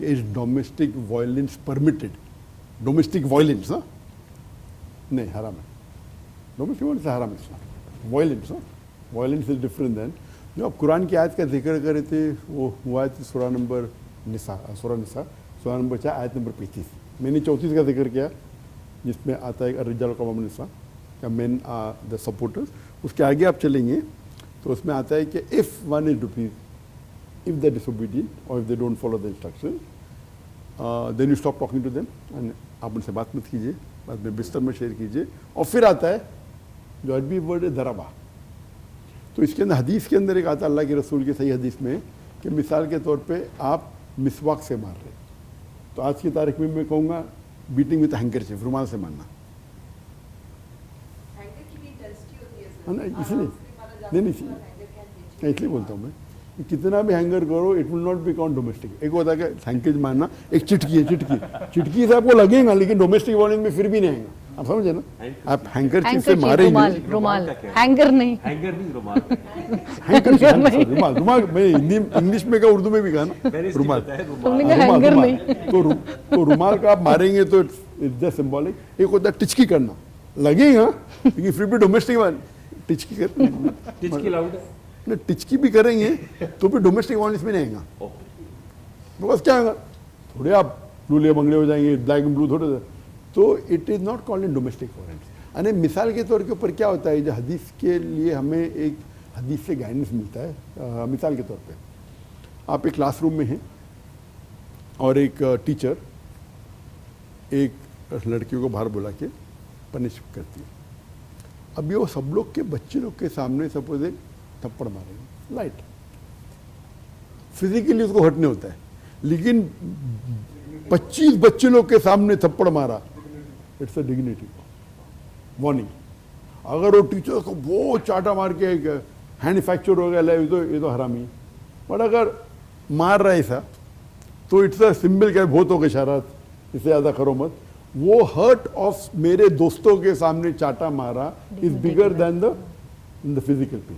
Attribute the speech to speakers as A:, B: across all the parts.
A: Is domestic violence permitted? Domestic violence, ना? नहीं, हराम है. Domestic violence हराम है इसमें. Violence, ना? Violence is different than. जो आप कुरान की आयत का जिक्र कर रहे थे, वो हुआ है सूरा नंबर 4 आयत नंबर 35. मैंने 34 का जिक्र किया, जिसमें आता है अर्रिजाल कवामुन निसा, का मेन द सपोर्टर्स. उसके आगे आप चलेंगे तो उसमें आता है कि if one is defies, if they disobedient और if they don't follow the instruction, then you stop talking to them, आप उनसे बात मत कीजिए, बाद में बिस्तर में शेयर कीजिए. और फिर आता है जो अरबी वर्ड है दराबा. तो इसके अंदर हदीस के अंदर एक आता है अल्लाह के रसूल की सही हदीस में कि मिसाल के तौर पे आप मिसवाक से मार रहे, तो आज की तारीख में मैं कहूँगा बीटिंग विद हैंकरचिफ, रुमाल से मारना. इसलिए नहीं, इसलिए बोलता हूँ मैं, कितना भी हैंगर करो it will not be count domestic. एक होता है कि हैंकेज मारना, एक चिटकी है, चिटकी से आपको लगेगा लेकिन डोमेस्टिक वायलेंस में फिर भी नहीं आएगा. आप समझे ना? आप हैंकर चीज से मारेंगे,
B: रुमाल, हैंगर नहीं,
C: रुमाल.
A: मैं हिंदी इंग्लिश में कहा, उर्दू में भी कहा ना, रुमाल.
B: हैंगर नहीं.
A: तो रुमाल का आप मारेंगे तो इट्स जस्ट सिंबॉलिक. एक होता है टिचकी करना, लगेगा लेकिन फिर भी डोमेस्टिक टिचकी
C: लाउड
A: है, टिचकी भी करेंगे तो भी डोमेस्टिक वायलेंस में नहीं आएगा. तो बस क्या होगा, थोड़े आप लूले बंगले हो जाएंगे, ब्लैक एंड ब्लू थोड़े. तो it is not called in domestic violence. यानी मिसाल के तौर के ऊपर क्या होता है, जो हदीस के लिए हमें एक हदीस से गाइडेंस मिलता है. मिसाल के तौर पे आप एक क्लासरूम में हैं और एक टीचर एक लड़कियों को बाहर बुला के पनिश करती है. अब ये वो सब लोग के बच्चे लोग के सामने सपोज एक थप्पड़ मारेंगे, लाइट, फिजिकली उसको हर्ट नहीं होता है, लेकिन 25 बच्चे लोग के सामने थप्पड़ मारा, इट्स अ डिग्निटी वार्निंग. अगर वो टीचर को वो चाटा मार के हैंड फ्रैक्चर हो गया, ये तो हरामी. बट अगर मार रहा है ऐसा तो इट्स अ सिंबल क्या, बहुत हो गई शरारत, इससे ज़्यादा करो मत. वो हर्ट ऑफ मेरे दोस्तों के सामने चाटा मारा is bigger than the physical pain.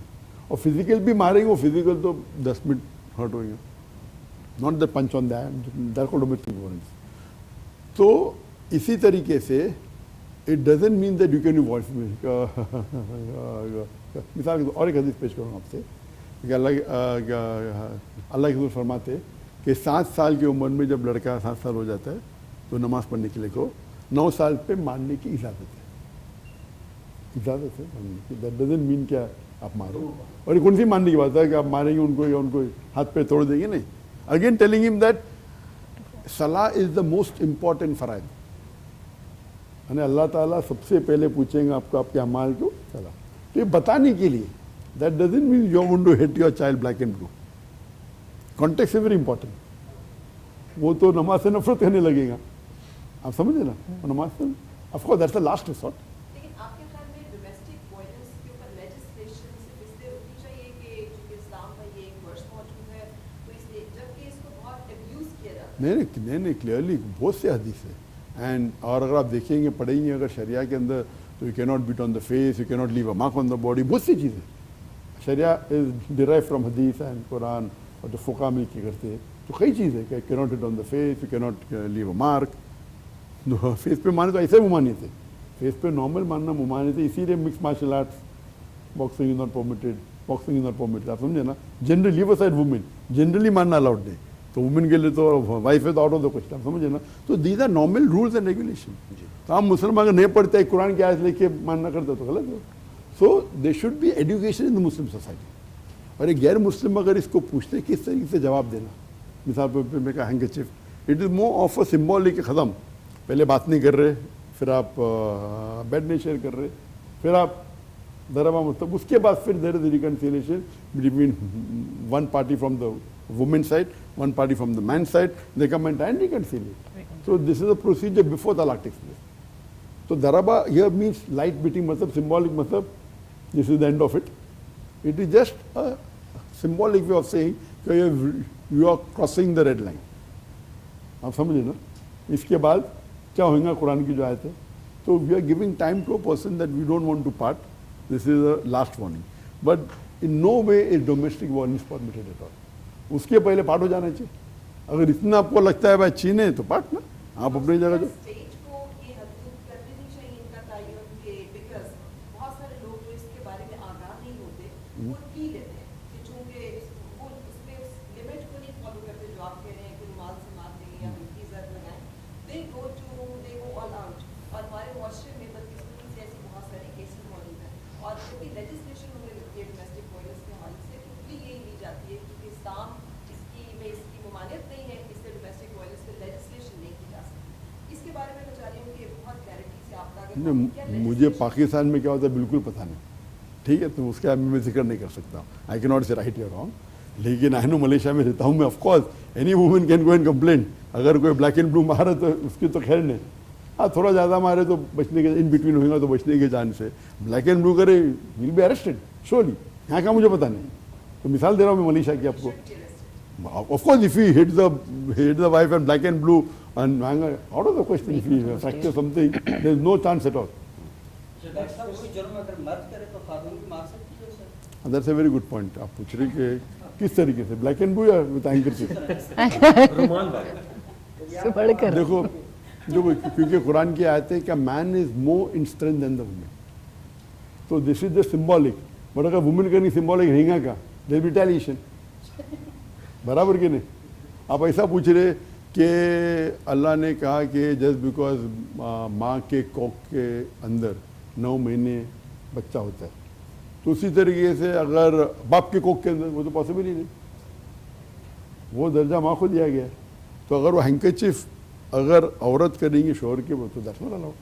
A: और फिजिकल भी मारेंगे, वो फिजिकल तो 10 मिनट हर्ट होंगे, not the punch on that को डोमेस्टिक वायलेंस. तो इसी तरीके से it doesn't mean that you can voice. मिसाल और एक हदीस पेश करूँगा आपसे कि अल्लाह के रसूल फरमाते कि 7 साल की उम्र में जब लड़का 7 साल हो जाता है तो नमाज पढ़ने के लिए को 9 साल पे मारने की इजाज़त है. इजाज़त है मारने की. दैट डजेंट मीन क्या आप मारो. और कौन सी मानने की बात है कि आप मारेंगे उनको या उनको हाथ पे तोड़ देंगे, नहीं. अगेन टेलिंग हिम दैट सलाह इज द मोस्ट इम्पॉर्टेंट फराइज. यानी अल्लाह ताला सबसे पहले पूछेंगे आपको आपके अमाल को सलाह. तो ये बताने के लिए, that doesn't mean you want to hit your child black and blue. Context is very important. वो तो नमाज से नफरत करने लगेगा, आप समझे ना. नमाज से of course that's the last resort. नहीं, क्लियरली बहुत से हदीस है. एंड और अगर आप देखेंगे, पढ़ेंगे अगर शरिया के अंदर, तो you can not beat on the face, you can not leave a mark on the body, बहुत सी चीज़ें. शरिया इज डिराइव फ्रॉम हदीस एंड कुरान, और जो फुका मिल के करते हैं तो कई चीज़ें कि can not hit on the face, you can not leave a mark. Face पे माने तो ऐसे मुमानियत है, फेस पे नॉर्मल मानना मुमानियत है. इसीलिए mix martial arts, boxing is not permitted, boxing is not permitted. आप समझे ना. Generally leave aside women, generally मानना अलाउड नहीं. तो वुमेन के लिए तो वाइफ है तो आउट ऑफ द क्वेश्चन. आप समझे ना. तो these are normal rules and regulation. तो हम मुसलमान अगर नहीं पढ़ते हैं, कुरान की आयत लेके मानना करते तो गलत है. So they should be education in the Muslim society. और एक गैर मुस्लिम अगर इसको पूछते किस तरीके से जवाब देना, मिसाल पर मैं कहा handkerchief, it is more of a symbolic. ख़त्म, पहले बात नहीं कर रहे, फिर आप बेड नहीं शेयर कर रहे, फिर आप दरबा, मतलब उसके बाद फिर there is reconciliation between one party from the women side, one party from the man's side, they come and reconcile. So this is a procedure before talaq takes place. So daraba here means light beating, matlab symbolic, matlab this is the end of it. It is just a symbolic way of saying you are crossing the red line. आप समझे ना. इसके बाद क्या होगा, कुरान की जो आयत है, तो we are giving time to a person that we don't want to part. This is the last warning. But in no way is domestic violence permitted at all. उसके पहले पाठ हो जाना चाहिए. अगर इतना आपको लगता है भाई छीने तो पाट ना, आप अपनी जगह जो
D: स्टेट को ये हदूद कर देनी चाहिए इनका तयन के, बिकॉज बहुत सारे लोग जो इसके बारे में आगाह नहीं होते वो पी लेते हैं कि चूंकि वो उसमें उस लिमिट को नहीं फॉलो करते जो आप कह रहे हैं कि रुमाल से मार दें या हल्की जर लगाएं, दे गो ऑल आउट। और हमारे मुआशरे में बदकिस्मती से ऐसी बहुत सारी केसेस मौजूद हैं और जब भी लेजिस्लेशन होने लगती है डोमेस्टिक वायलेंस के हवाले से तो भी यही ली जाती है कि इस्लाम इसकी ममानियत नहीं है, इससे डोमेस्टिक वायलेंस पे लेजिस्लेशन नहीं की जा सकती। इसके बारे में मैं चाह रही हूँ कि बहुत क्लैरिटी से आप आगे
A: नहीं, मुझे पाकिस्तान में क्या होता है बिल्कुल पता नहीं, ठीक है, तो उसका मैं जिक्र नहीं कर सकता, आई कैन नॉट से राइट या रॉन्ग। लेकिन आई नो मलेशिया में रहता हूँ मैं, of course any women can go and complain, अगर कोई ब्लैक एंड ब्लू मारे तो उसकी तो खैर नहीं, हाँ थोड़ा ज़्यादा मारे तो बचने के इन बिटवीन होगा तो बचने के चांस है, ब्लैक एंड ब्लू करे विल बी अरेस्टेड श्योरली, यहाँ का मुझे पता नहीं, तो मिसाल दे रहा हूँ मैं मलेशिया की आपको। Of course, if he hit the wife and black and blue and out of the question, if he fracture something, there is no chance at all.
E: Doctor साहब कोई जुर्म अगर मर्द करे तो खातून भी मार सकती है sir?
A: That's a very good point. आप पूछ रहे कि किस तरीके से ब्लैक एंड ब्लू या विद हैंकरचीफ?
C: रुमाल बात
B: से बढ़कर
A: देखो क्योंकि कुरान की आयत है कि man is more in strength than the women, तो this is the symbolic, but अगर वुमेन का नहीं सिंबॉलिक रहेगा का, देयर बी रिटेलिएशन, बराबर कि नहीं? आप ऐसा पूछ रहे कि अल्लाह ने कहा कि जस्ट बिकॉज माँ के कोख के अंदर 9 महीने बच्चा होता है, तो उसी तरीके से अगर बाप के कोख के अंदर, वो तो पॉसिबल ही नहीं, वो दर्जा माँ को दिया गया है। तो अगर वो हैंकरचीफ अगर औरत करेंगी शोहर के, वो तो दैट्स नॉट अलाउड।